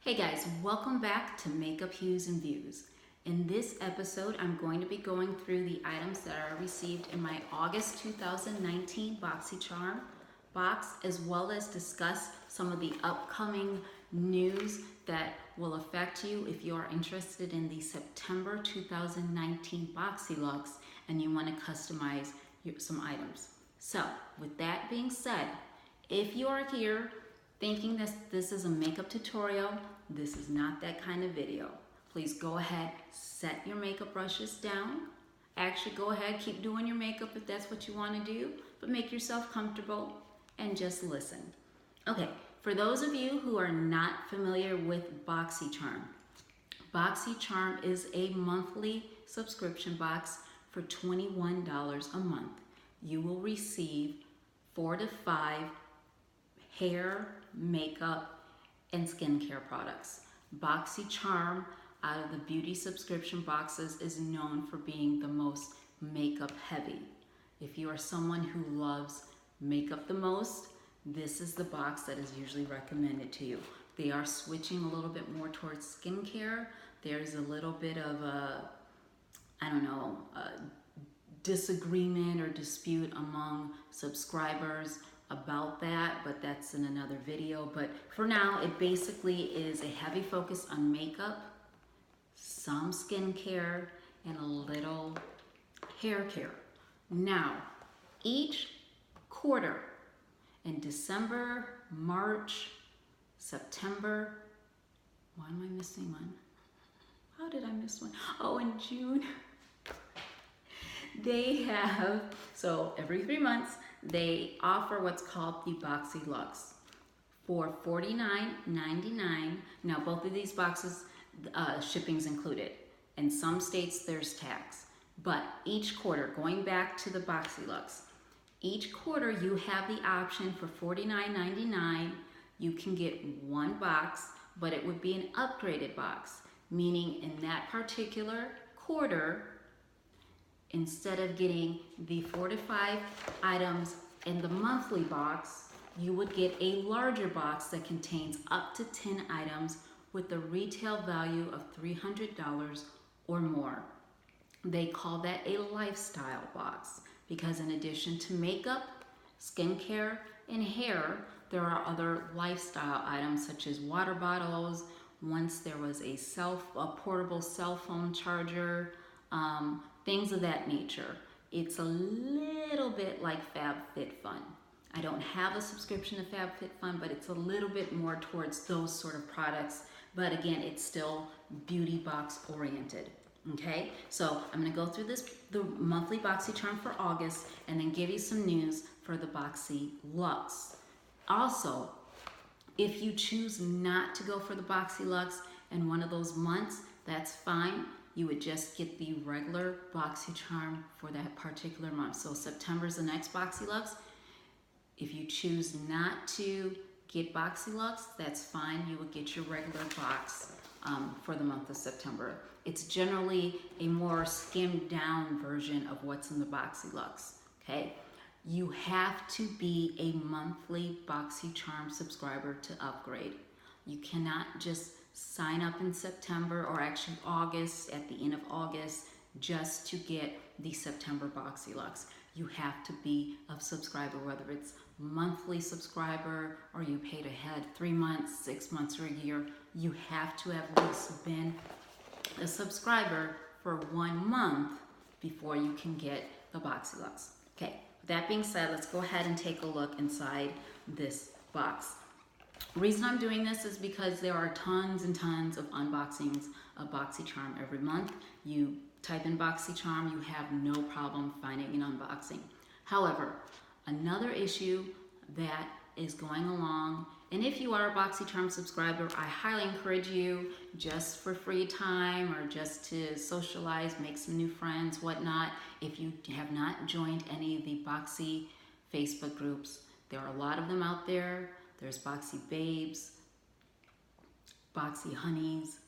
Hey guys, welcome back to Makeup Hues and Views. In this episode, I'm going to be going through the items that I received in my August 2019 Boxycharm box, as well as discuss some of the upcoming news that will affect you if you are interested in the September 2019 Boxyluxe and you want to customize some items. So, with that being said, if you are here thinking this is a makeup tutorial, this is not that kind of video. Please go ahead, set your makeup brushes down. Actually, go ahead, keep doing your makeup if that's what you want to do, but make yourself comfortable and just listen. Okay, for those of you who are not familiar with Boxycharm, Boxycharm is a monthly subscription box for $21 a month. You will receive 4 to 5 hair, makeup, and skincare products. Boxycharm, out of the beauty subscription boxes, is known for being the most makeup heavy. If you are someone who loves makeup the most, this is the box that is usually recommended to you. They are switching a little bit more towards skincare. There's a little bit of a disagreement or dispute among subscribers about that, but that's in another video. But for now, it basically is a heavy focus on makeup, some skincare, and a little hair care. Now, each quarter in December, March, September, why am I missing one? How did I miss one? Oh, in June. They have, so every 3 months, they offer what's called the Boxyluxe for $49.99. Now, both of these boxes, shipping's included. In some states, there's tax. But each quarter, going back to the Boxyluxe, each quarter you have the option for $49.99. You can get one box, but it would be an upgraded box, meaning in that particular quarter, instead of getting the 4 to 5 items in the monthly box, you would get a larger box that contains up to 10 items with a retail value of $300 or more. They call that a lifestyle box because in addition to makeup, skincare, and hair, there are other lifestyle items such as water bottles. Once there was a portable cell phone charger, things of that nature. It's a little bit like FabFitFun. I don't have a subscription to FabFitFun, but it's a little bit more towards those sort of products. But again, it's still beauty box oriented. Okay, so I'm going to go through the monthly Boxycharm for August and then give you some news for the Boxyluxe. Also, if you choose not to go for the Boxyluxe in one of those months, that's fine. You would just get the regular Boxycharm for that particular month. So September is the next Boxyluxe. If you choose not to get Boxyluxe, that's fine. You would get your regular box for the month of September. It's generally a more skimmed down version of what's in the Boxyluxe, okay? You have to be a monthly Boxycharm subscriber to upgrade. You cannot just sign up in September or actually August, at the end of August, just to get the September Boxyluxe. You have to be a subscriber, whether it's monthly subscriber or you paid ahead 3 months, 6 months, or a year. You have to have at least been a subscriber for 1 month before you can get the Boxyluxe. Okay, with that being said, let's go ahead and take a look inside this box. The reason I'm doing this is because there are tons and tons of unboxings of Boxycharm every month. You type in Boxycharm, you have no problem finding an unboxing. However, another issue that is going along, and if you are a Boxycharm subscriber, I highly encourage you, just for free time or just to socialize, make some new friends, whatnot, if you have not joined any of the Boxy Facebook groups, there are a lot of them out there. There's Boxy Babes, Boxy Honeys.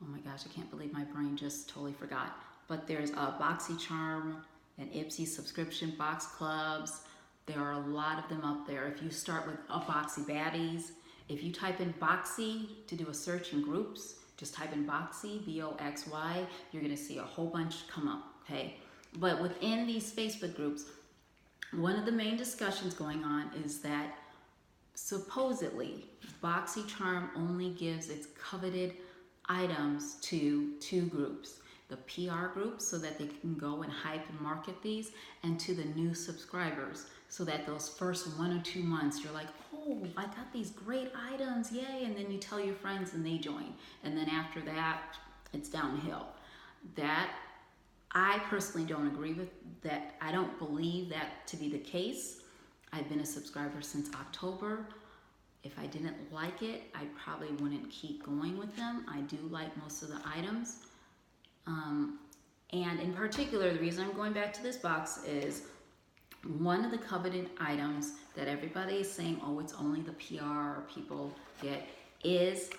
Oh my gosh, I can't believe my brain just totally forgot. But there's Boxycharm and Ipsy subscription box clubs. There are a lot of them out there. If you start with Boxy Baddies, If you type in Boxy to do a search in groups, just type in Boxy, B-O-X-Y, you're gonna see a whole bunch come up, okay? But within these Facebook groups, one of the main discussions going on is that supposedly Boxycharm only gives its coveted items to two groups. The PR groups, so that they can go and hype and market these, and to the new subscribers, so that those first 1 or 2 months you're like, oh, I got these great items, yay, and then you tell your friends and they join, and then after that it's downhill. That I personally don't agree with that. I don't believe that to be the case. I've been a subscriber since October. If I didn't like it, I probably wouldn't keep going with them. I do like most of the items. And in particular, the reason I'm going back to this box is one of the coveted items that everybody is saying, oh, it's only the PR people get, is,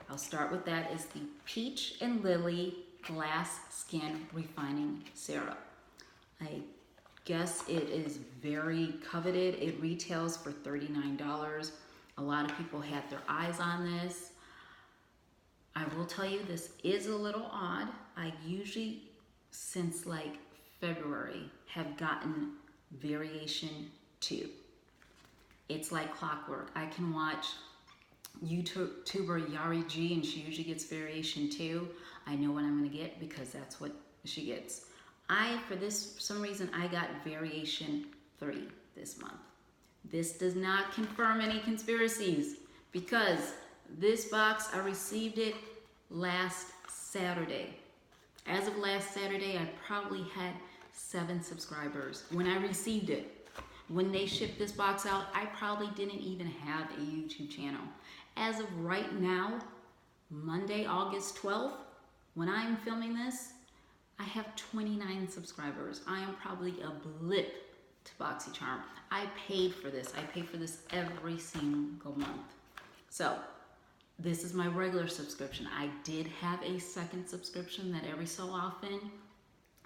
I'll start with that, is the Peach and Lily Glass Skin Refining Serum. I guess it is very coveted. It retails for $39. A lot of people had their eyes on this. I will tell you, this is a little odd. I usually, since like February, have gotten variation 2. It's like clockwork. I can watch YouTuber Yari G, and she usually gets variation 2. I know what I'm gonna get because that's what she gets. For some reason, I got variation 3 this month. This does not confirm any conspiracies, because this box, I received it last Saturday. As of last Saturday, I probably had 7 subscribers when I received it. When they shipped this box out, I probably didn't even have a YouTube channel. As of right now, Monday, August 12th, when I'm filming this, I have 29 subscribers. I am probably a blip to Boxycharm. I paid for this. I pay for this every single month. So this is my regular subscription. I did have a second subscription that every so often,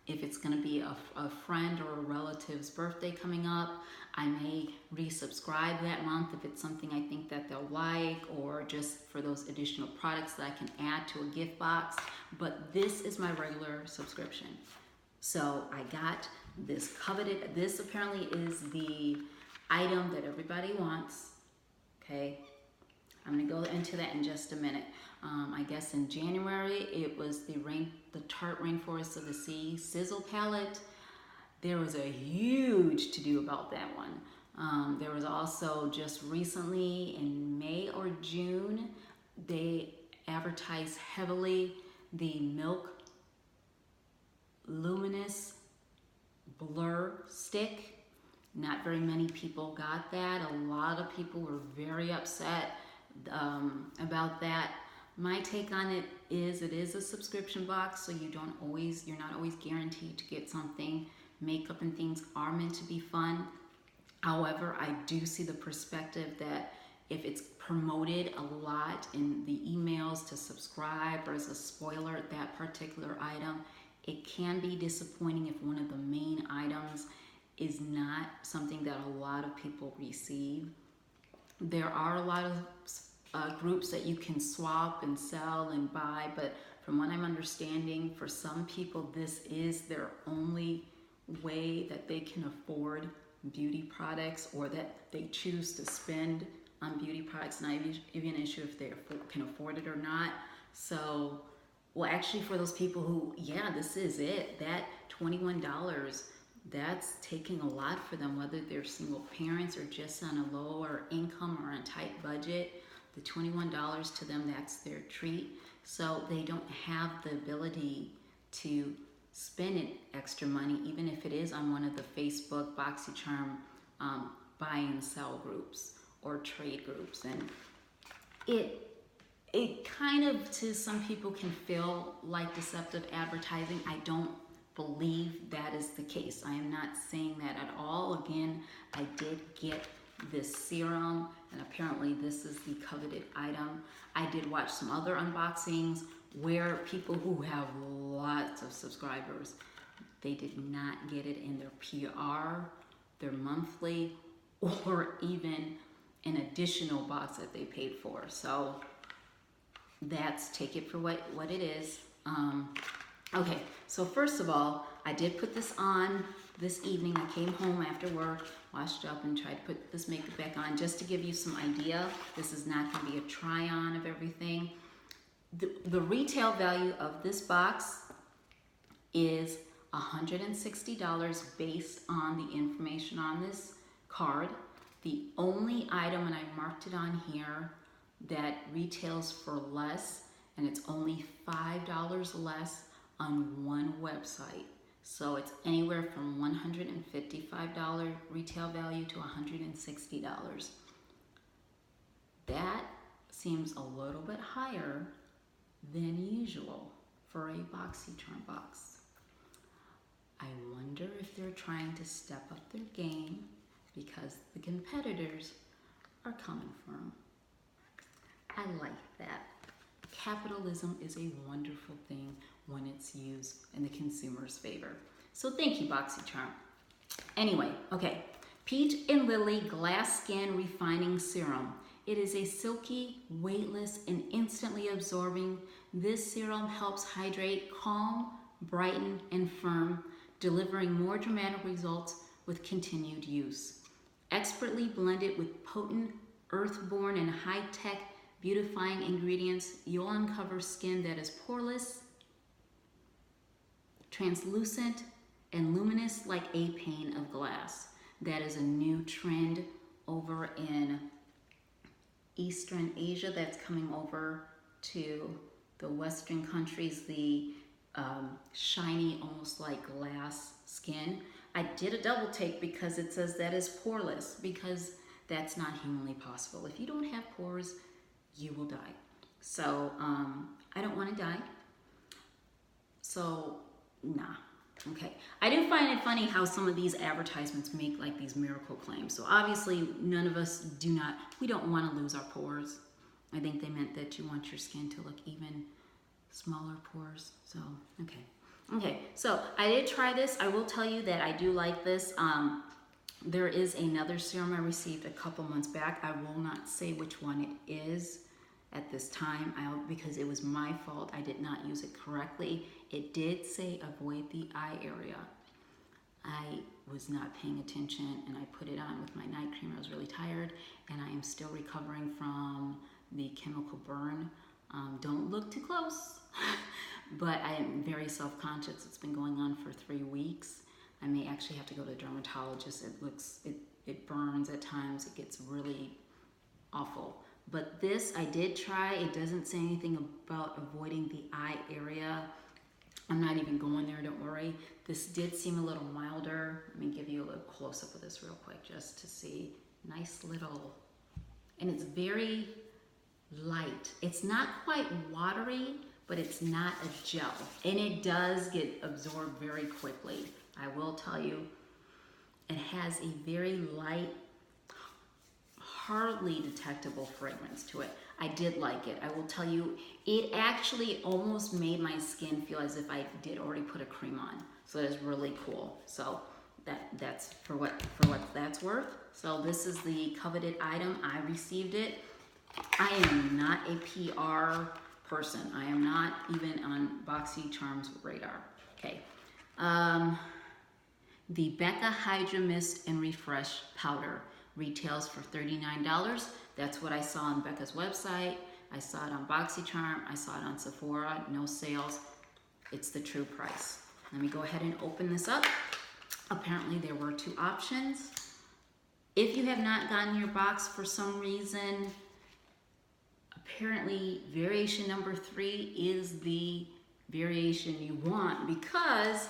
if it's gonna be a friend or a relative's birthday coming up, I may resubscribe that month if it's something I think that they'll like, or just for those additional products that I can add to a gift box. But this is my regular subscription. So I got this coveted, this apparently is the item that everybody wants, okay? I'm gonna go into that in just a minute. I guess in January, it was the Tarte Rainforest of the Sea Sizzle Palette. There was a huge to-do about that one. There was also just recently in May or June, they advertised heavily the Milk Luminous Blur Stick. Not very many people got that. A lot of people were very upset about that. My take on it is a subscription box, so you're not always guaranteed to get something. Makeup and things are meant to be fun. However, I do see the perspective that if it's promoted a lot in the emails to subscribe or as a spoiler, that particular item, it can be disappointing if one of the main items is not something that a lot of people receive. There are a lot of groups that you can swap and sell and buy, but from what I'm understanding, for some people, this is their only way that they can afford beauty products, or that they choose to spend on beauty products. Not even an issue if they can afford it or not. So, well, actually for those people who, yeah, this is it, that $21, that's taking a lot for them, whether they're single parents or just on a lower income or on a tight budget. The $21 to them, that's their treat. So they don't have the ability to spend it extra money, even if it is on one of the Facebook Boxycharm buy and sell groups or trade groups. And it kind of, to some people, can feel like deceptive advertising. I don't believe that is the case. I am not saying that at all. Again, I did get this serum, and apparently this is the coveted item. I did watch some other unboxings where people who have lots of subscribers, they did not get it in their PR, their monthly, or even an additional box that they paid for. So that's, take it for what it is. Okay, so first of all, I did put this on this evening. I came home after work, washed up, and tried to put this makeup back on just to give you some idea. This is not going to be a try-on of everything. The retail value of this box is $160 based on the information on this card. The only item, and I marked it on here, that retails for less, and it's only $5 less on one website. So it's anywhere from $155 retail value to $160. That seems a little bit higher than usual for a Boxycharm box. I wonder if they're trying to step up their game because the competitors are coming for them. I like that. Capitalism is a wonderful thing when it's used in the consumer's favor. So thank you, Boxycharm. Anyway, okay, Peach and Lily Glass Skin Refining Serum. It is a silky, weightless, and instantly absorbing. This serum helps hydrate, calm, brighten, and firm, delivering more dramatic results with continued use. Expertly blended with potent, earth-born, and high-tech beautifying ingredients, you'll uncover skin that is poreless, translucent, and luminous like a pane of glass. That is a new trend over in Eastern Asia that's coming over to the Western countries, the shiny, almost like glass skin. I did a double take because it says that is poreless, because that's not humanly possible. If you don't have pores, you will die. So I don't want to die. So nah. Okay. I do find it funny how some of these advertisements make like these miracle claims. So obviously none of us we don't want to lose our pores. I think they meant that you want your skin to look even smaller pores. So, okay. Okay, so I did try this. I will tell you that I do like this. There is another serum I received a couple months back. I will not say which one it is at this time because it was my fault. I did not use it correctly. It did say avoid the eye area. I was not paying attention and I put it on with my night cream. I was really tired and I am still recovering from the chemical burn. Don't look too close, but I am very self-conscious. It's been going on for 3 weeks. I may actually have to go to a dermatologist. It burns at times. It gets really awful. But this I did try. It doesn't say anything about avoiding the eye area. I'm not even going there, don't worry. This did seem a little milder. Let me give you a little close-up of this real quick just to see. Nice little, and it's very light. It's not quite watery, but it's not a gel. And it does get absorbed very quickly. I will tell you, it has a very light, hardly detectable fragrance to it. I did like it. I will tell you, it actually almost made my skin feel as if I did already put a cream on. So that is really cool. So that's for what that's worth. So this is the coveted item. I received it. I am not a PR person. I am not even on Boxycharm's radar. Okay. The Becca Hydra Mist and Refresh Powder retails for $39. That's what I saw on Becca's website. I saw it on Boxycharm. I saw it on Sephora. No sales. It's the true price. Let me go ahead and open this up. Apparently there were 2 options. If you have not gotten your box for some reason, apparently variation number 3 is the variation you want, because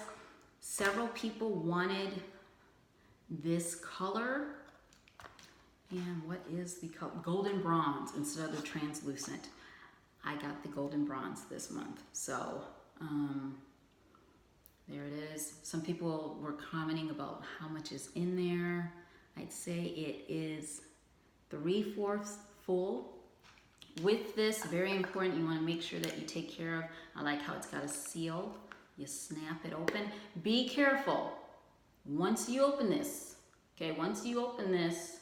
several people wanted this color. And what is the color? Golden bronze instead of the translucent. I got the golden bronze this month. So there it is. Some people were commenting about how much is in there. I'd say it is 3/4 full. With this, very important, you want to make sure that you take care of, I like how it's got a seal. You snap it open. Be careful. Once you open this, okay, once you open this,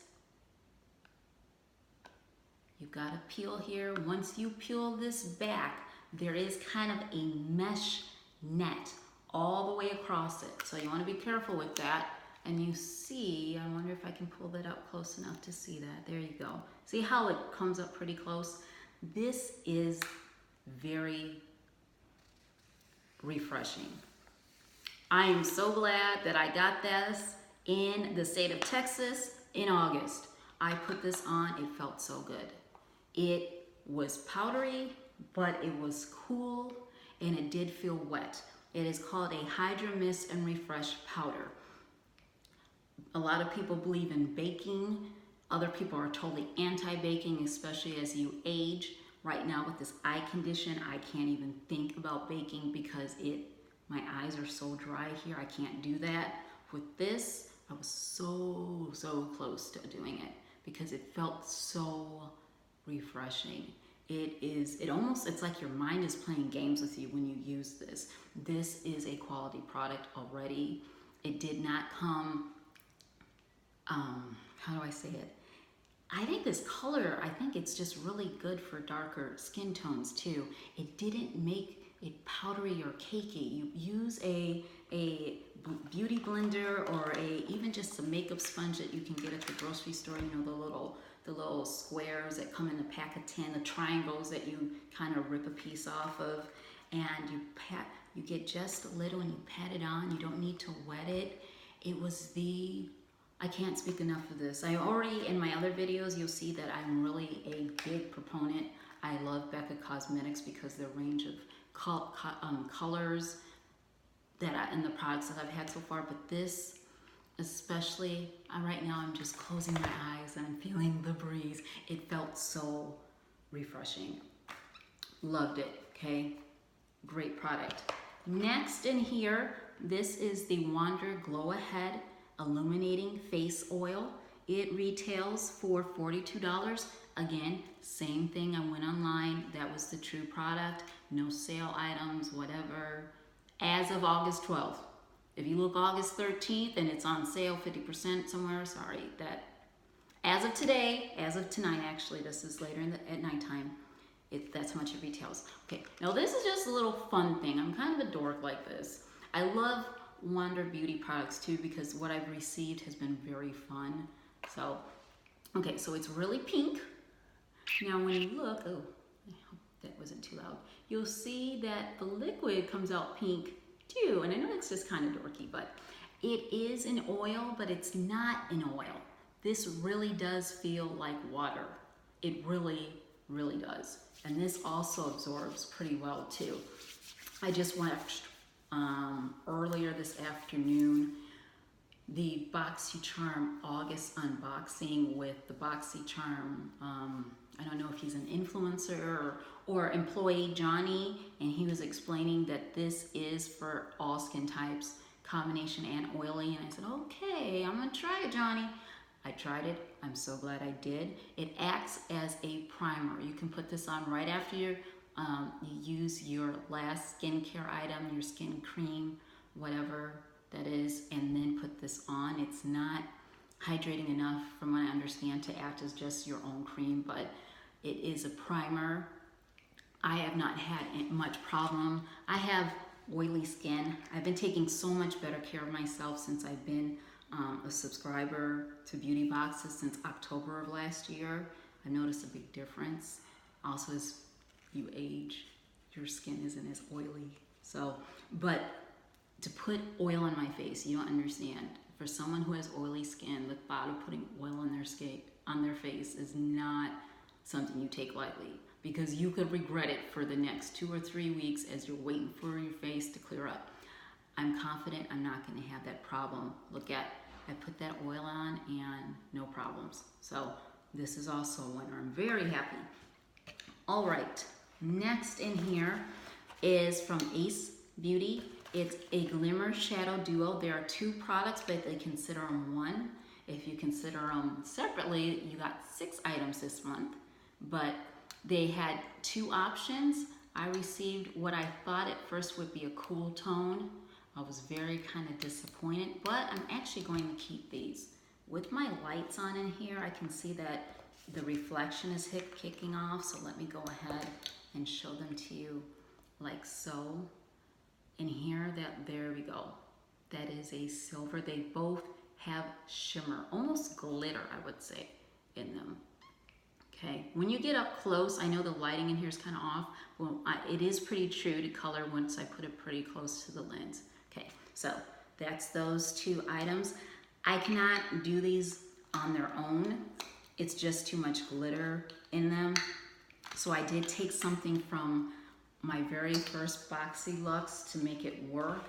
You've got to peel here. Once you peel this back, there is kind of a mesh net all the way across it. So you want to be careful with that. And you see, I wonder if I can pull that up close enough to see that. There you go. See how it comes up pretty close? This is very refreshing. I am so glad that I got this in the state of Texas in August. I put this on, it felt so good. It was powdery, but it was cool, and it did feel wet. It is called a Hydra Mist and Refresh Powder. A lot of people believe in baking. Other people are totally anti-baking, especially as you age. Right now with this eye condition, I can't even think about baking because my eyes are so dry here, I can't do that. With this, I was so close to doing it because it felt so refreshing. It's like your mind is playing games with you when you use this. This is a quality product already. It did not come, how do I say it? I think this color, I think it's just really good for darker skin tones too. It didn't make it powdery or cakey. You use a beauty blender or even just a makeup sponge that you can get at the grocery store, you know, the little squares that come in a pack of 10, the triangles that you kind of rip a piece off of, and you get just a little and you pat it on. You don't need to wet it. I can't speak enough of this. I already, in my other videos, you'll see that I'm really a big proponent. I love Becca Cosmetics because their range of colors and the products that I've had so far, but this especially, right now I'm just closing my eyes and I'm feeling the breeze. It felt so refreshing. Loved it, okay? Great product. Next in here, this is the Wander Glow Ahead Illuminating Face Oil. It retails for $42. Again, same thing, I went online, that was the true product, no sale items, whatever, as of August 12th. If you look August 13th and it's on sale 50% somewhere, sorry, that as of today, as of tonight actually, this is later at nighttime, that's how much it retails. Okay, now this is just a little fun thing. I'm kind of a dork like this. I love Wander Beauty products too because what I've received has been very fun. So, okay, so it's really pink. Now when you look, oh, I hope that wasn't too loud. You'll see that the liquid comes out pink too. And I know it's just kind of dorky, but it is an oil, but it's not an oil. This really does feel like water. It really, really does. And this also absorbs pretty well too. I just watched earlier this afternoon the Boxycharm August unboxing with the Boxycharm. I don't know if he's an influencer or employee Johnny, and he was explaining that this is for all skin types, combination and oily. And I said, okay, I'm gonna try it, Johnny. I tried it. I'm so glad I did. It acts as a primer. You can put this on right after you use your last skincare item, your skin cream, whatever that is, and then put this on. It's not hydrating enough, from what I understand, to act as just your own cream, but it is a primer. I have not had much problem. I have oily skin. I've been taking so much better care of myself since I've been a subscriber to Beauty Boxes since October of last year. I've noticed a big difference. Also, as you age, your skin isn't as oily. So, but to put oil on my face, you don't understand. For someone who has oily skin, the thought of putting oil on their face is not something you take lightly, because you could regret it for the next 2 or 3 weeks as you're waiting for your face to clear up. I'm confident I'm not going to have that problem. Look at, I put that oil on and no problems. So this is also a winner. I'm very happy. All right, next in here is from Ace Beauty. It's a Glimmer Shadow Duo. There are 2 products, but they consider them one. If you consider them separately, you got 6 items this month, but they had 2 options. I received what I thought at first would be a cool tone. I was very kind of disappointed, but I'm actually going to keep these. With my lights on in here, I can see that the reflection is kicking off, so let me go ahead and show them to you like so. And here, there we go. That is a silver. They both have shimmer, almost glitter, I would say, in them. Okay, when you get up close, I know the lighting in here is kind of off. Well, it is pretty true to color once I put it pretty close to the lens. Okay, so that's those two items. I cannot do these on their own. It's just too much glitter in them. So I did take something from my very first Boxyluxe to make it work.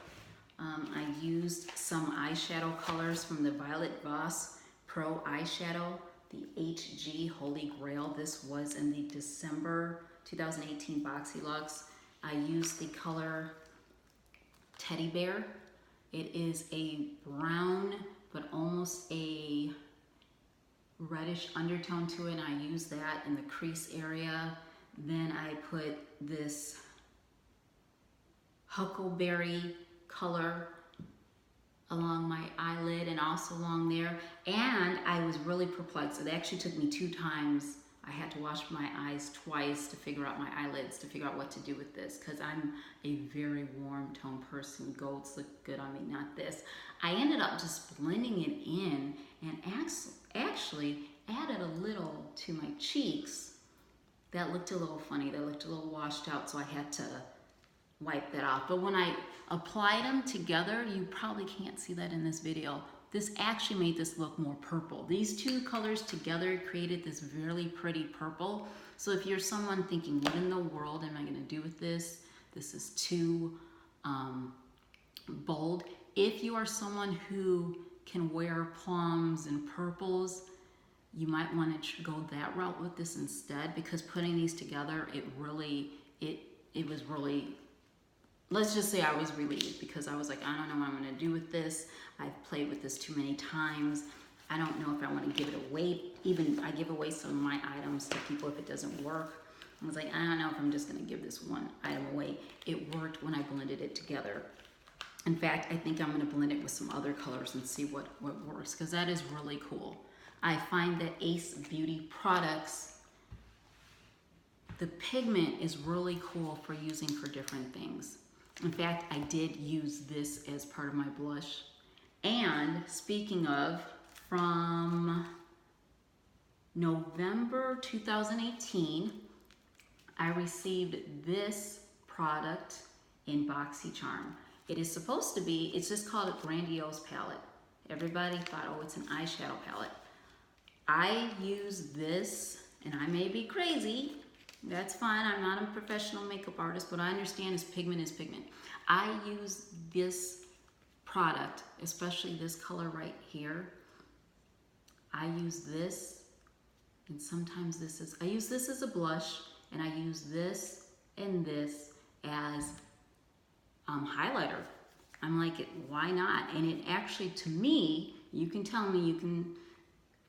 I used some eyeshadow colors from the Violet Voss Pro eyeshadow, the HG Holy Grail. This was in the December 2018 Boxyluxe. I used the color Teddy Bear. It is a brown, but almost a reddish undertone to it, and I use that in the crease area. Then I put this Huckleberry color along my eyelid and also along there. And I was really perplexed. It actually took me 2 times. I had to wash my eyes twice to figure out my eyelids, to figure out what to do with this, because I'm a very warm tone person. Golds look good on me, not this. I ended up just blending it in and actually added a little to my cheeks. That looked a little funny. That looked a little washed out, so I had to wipe that off. But when I applied them together, you probably can't see that in this video. This actually made this look more purple. These two colors together created this really pretty purple. So if you're someone thinking, what in the world am I gonna do with this? This is too bold. If you are someone who can wear plums and purples, you might want to go that route with this instead, because putting these together, it was really, let's just say I was relieved, because I was like, I don't know what I'm going to do with this. I've played with this too many times. I don't know if I want to give it away. Even I give away some of my items to people if it doesn't work. I was like, I don't know if I'm just going to give this one item away. It worked when I blended it together. In fact, I think I'm going to blend it with some other colors and see what works, because that is really cool. I find that Ace Beauty products, the pigment is really cool for using for different things. In fact, I did use this as part of my blush. And speaking of, from November 2018, I received this product in Boxycharm. It is supposed to be, it's just called a Grandiose palette. Everybody thought, oh, it's an eyeshadow palette. I use this, and I may be crazy. That's fine. I'm not a professional makeup artist, but I understand is pigment is pigment. I use this product, especially this color right here. I use this, and sometimes I use this as a blush, and I use this and this as highlighter. I'm like, why not? And it actually, to me, you can tell me,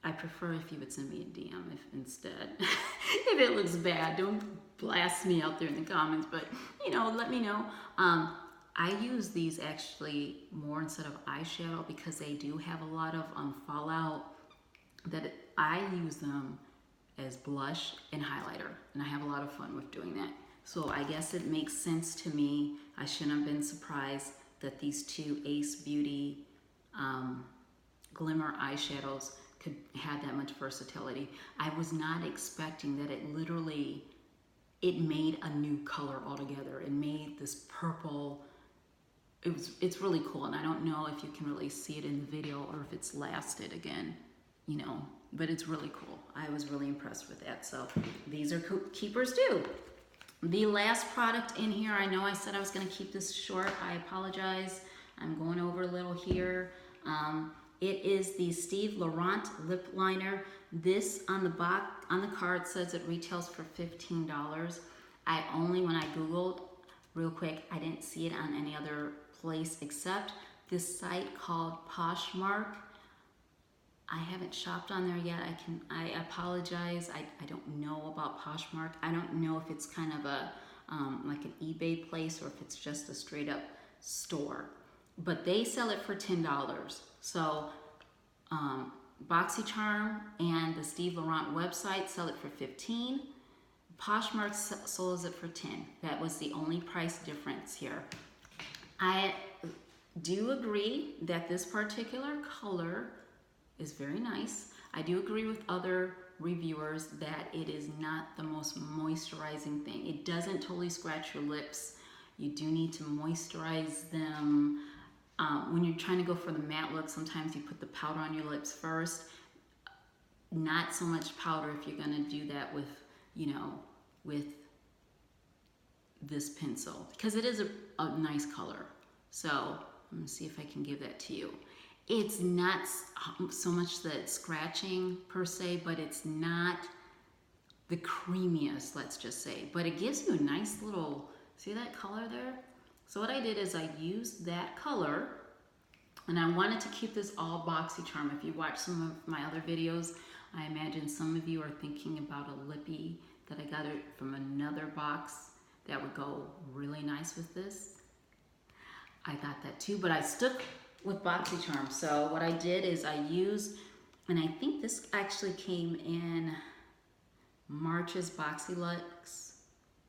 I prefer if you would send me a DM instead. If it looks bad, don't blast me out there in the comments, but let me know. I use these actually more instead of eyeshadow, because they do have a lot of fallout. I use them as blush and highlighter, and I have a lot of fun with doing that. So I guess it makes sense to me. I shouldn't have been surprised that these two Ace Beauty glimmer eyeshadows could have that much versatility. I was not expecting that it made a new color altogether. It made this purple. It's really cool, and I don't know if you can really see it in the video or if it's lasted again, but it's really cool. I was really impressed with that. So these are keepers too. The last product in here, I know I said I was going to keep this short. I apologize. I'm going over a little here. It is the Steve Laurent lip liner. This on the card says it retails for $15. When I Googled real quick, I didn't see it on any other place except this site called Poshmark. I haven't shopped on there yet. I apologize. I don't know about Poshmark. I don't know if it's kind of a like an eBay place or if it's just a straight up store. But they sell it for $10. So Boxycharm and the Steve Laurent website sell it for $15. Poshmark sold it for $10. That was the only price difference here. I do agree that this particular color is very nice. I do agree with other reviewers that it is not the most moisturizing thing. It doesn't totally scratch your lips. You do need to moisturize them. When you're trying to go for the matte look, sometimes you put the powder on your lips first. Not so much powder if you're gonna do that with, you know, with this pencil, because it is a nice color. So let me see if I can give that to you. It's not so much that scratching per se, but it's not the creamiest, let's just say. But it gives you a nice little, see that color there? So what I did is I used that color, and I wanted to keep this all Boxycharm. If you watch some of my other videos, I imagine some of you are thinking about a lippy that I got it from another box that would go really nice with this. I got that too, but I stuck with Boxycharm. So what I did is I used, and I think this actually came in March's Boxyluxe.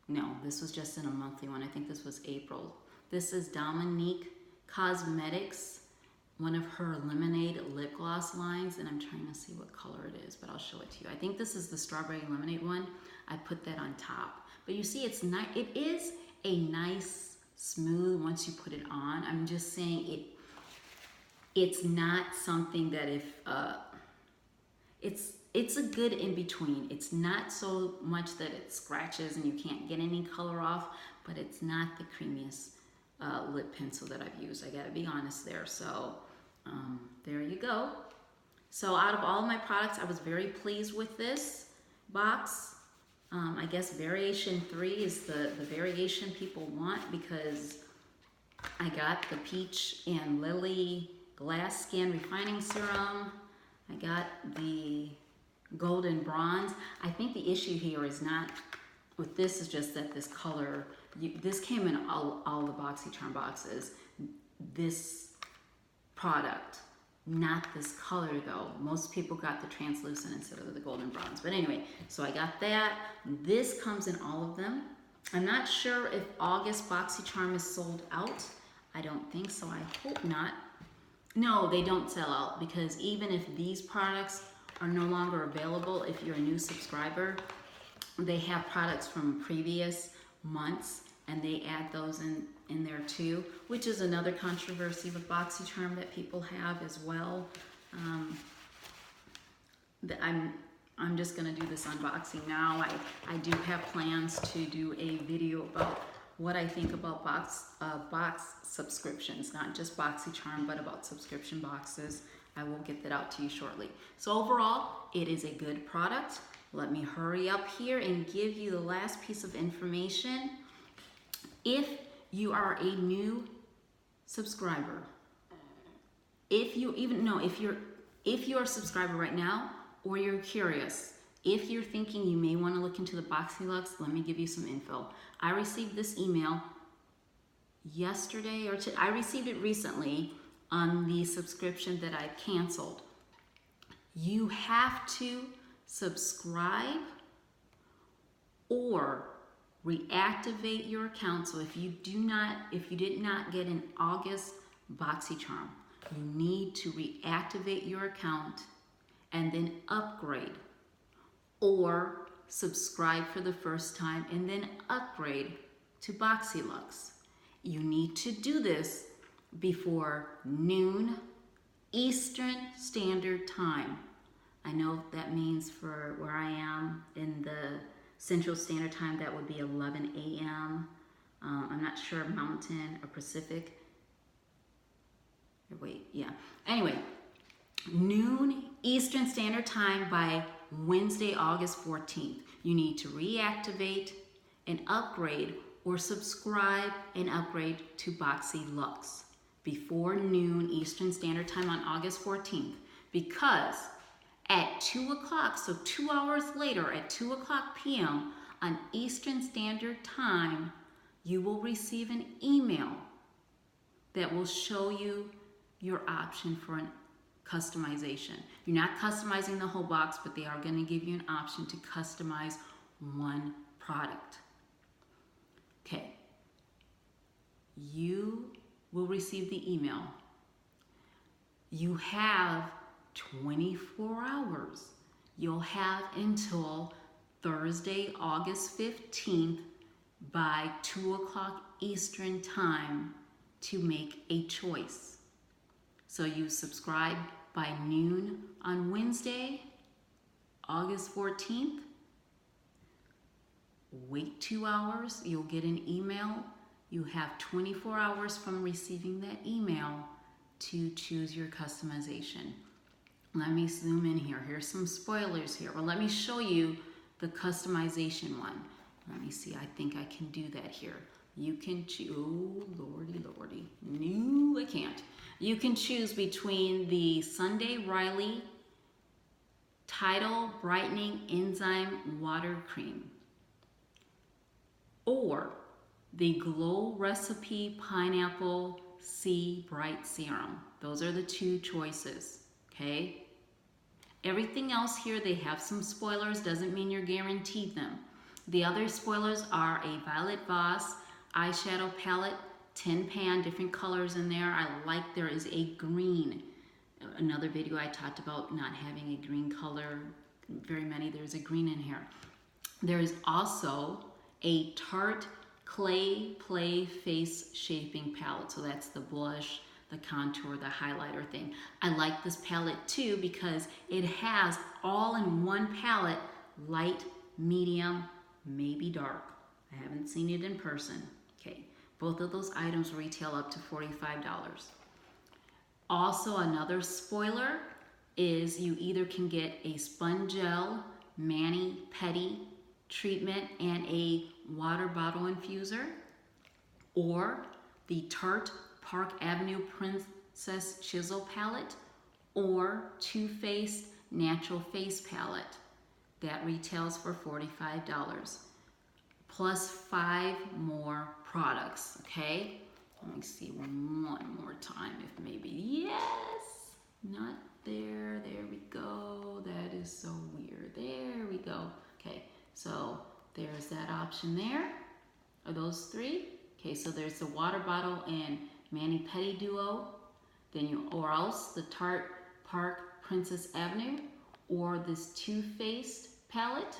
No, this was just in a monthly one. I think this was April. This is Dominique Cosmetics, one of her lemonade lip gloss lines, and I'm trying to see what color it is, but I'll show it to you. I think this is the strawberry lemonade one. I put that on top. But you see, it's not, it is a nice, smooth once you put it on. I'm just saying it's not something that if, it's a good in between. It's not so much that it scratches and you can't get any color off, but it's not the creamiest lip pencil that I've used. I gotta be honest there. So there you go. So out of all of my products, I was very pleased with this box. I guess variation 3 is the variation people want, because I got the peach and lily glass skin refining serum. I got the golden bronze. I think the issue here is not with this, is just that this color, this came in all the Boxycharm boxes. This product, not this color though. Most people got the translucent instead of the golden bronze. But anyway, so I got that. This comes in all of them. I'm not sure if August Boxycharm is sold out. I don't think so. I hope not. No, they don't sell out, because even if these products are no longer available, if you're a new subscriber, they have products from previous months and they add those in there too, which is another controversy with Boxycharm that people have as well. I'm just gonna do this unboxing now. I do have plans to do a video about what I think about box subscriptions, not just Boxycharm, but about subscription boxes. I will get that out to you shortly. So overall, it is a good product. Let me hurry up here and give you the last piece of information. If you are a new subscriber, if you're a subscriber right now, or you're curious, if you're thinking you may want to look into the Boxyluxe, let me give you some info. I received this email yesterday, I received it recently on the subscription that I canceled. You have to subscribe or reactivate your account. So if you did not get an August Boxycharm, you need to reactivate your account and then upgrade, or subscribe for the first time and then upgrade to Boxyluxe. You need to do this before noon Eastern Standard Time. I know that means for where I am in the Central Standard Time, that would be 11 a.m. I'm not sure Mountain or Pacific. Wait, yeah. Anyway, noon Eastern Standard Time by Wednesday, August 14th. You need to reactivate and upgrade, or subscribe and upgrade to Boxyluxe before noon Eastern Standard Time on August 14th, because at 2 o'clock, so 2 hours later, at 2 o'clock p.m. on Eastern Standard Time, you will receive an email that will show you your option for a customization. You're not customizing the whole box, but they are going to give you an option to customize one product. Okay. You will receive the email. You have 24 hours. You'll have until Thursday, August 15th by 2 o'clock Eastern time to make a choice. So you subscribe by noon on Wednesday, August 14th. Wait 2 hours, you'll get an email. You have 24 hours from receiving that email to choose your customization. Let me zoom in here. Here's some spoilers here. Well, let me show you the customization one. Let me see. I think I can do that here. You can choose. Oh, lordy, lordy. No, I can't. You can choose between the Sunday Riley Tidal Brightening Enzyme Water Cream or the Glow Recipe Pineapple C Bright Serum. Those are the two choices, okay? Everything else here, they have some spoilers, doesn't mean you're guaranteed them. The other spoilers are a Violet Voss eyeshadow palette, 10 pan, different colors in there. I like there is a green. Another video I talked about not having a green color, very many, there's a green in here. There is also a Tarte Clay Play Face Shaping Palette. So that's the blush, the contour, the highlighter thing. I like this palette too because it has all in one palette, light, medium, maybe dark. I haven't seen it in person. Okay, both of those items retail up to $45. Also, another spoiler is you either can get a Spongel mani-pedi treatment and a water bottle infuser, or the Tarte Park Avenue Princess Chisel Palette, or Too Faced Natural Face Palette. That retails for $45, plus 5 more products, okay? Let me see one more time if maybe, yes, not there, there we go. That is so weird, there we go. Okay, so there's that option there. Are those 3? Okay, so there's the water bottle and mani-pedi duo, then or else the Tarte Park Princess Avenue, or this Too Faced palette.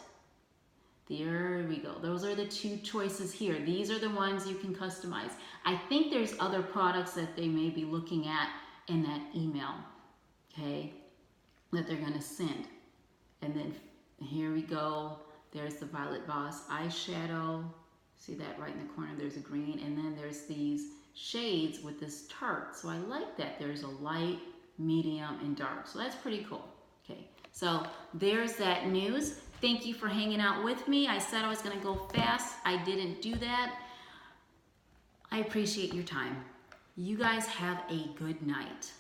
There we go. Those are the 2 choices here. These are the ones you can customize. I think there's other products that they may be looking at in that email, okay, that they're going to send. And then here we go. There's the Violet Voss eyeshadow. See that right in the corner? There's a green. And then there's these shades with this Tarte. So I like that. There's a light, medium, and dark. So that's pretty cool. Okay, so there's that news. Thank you for hanging out with me. I said I was going to go fast. I didn't do that. I appreciate your time. You guys have a good night.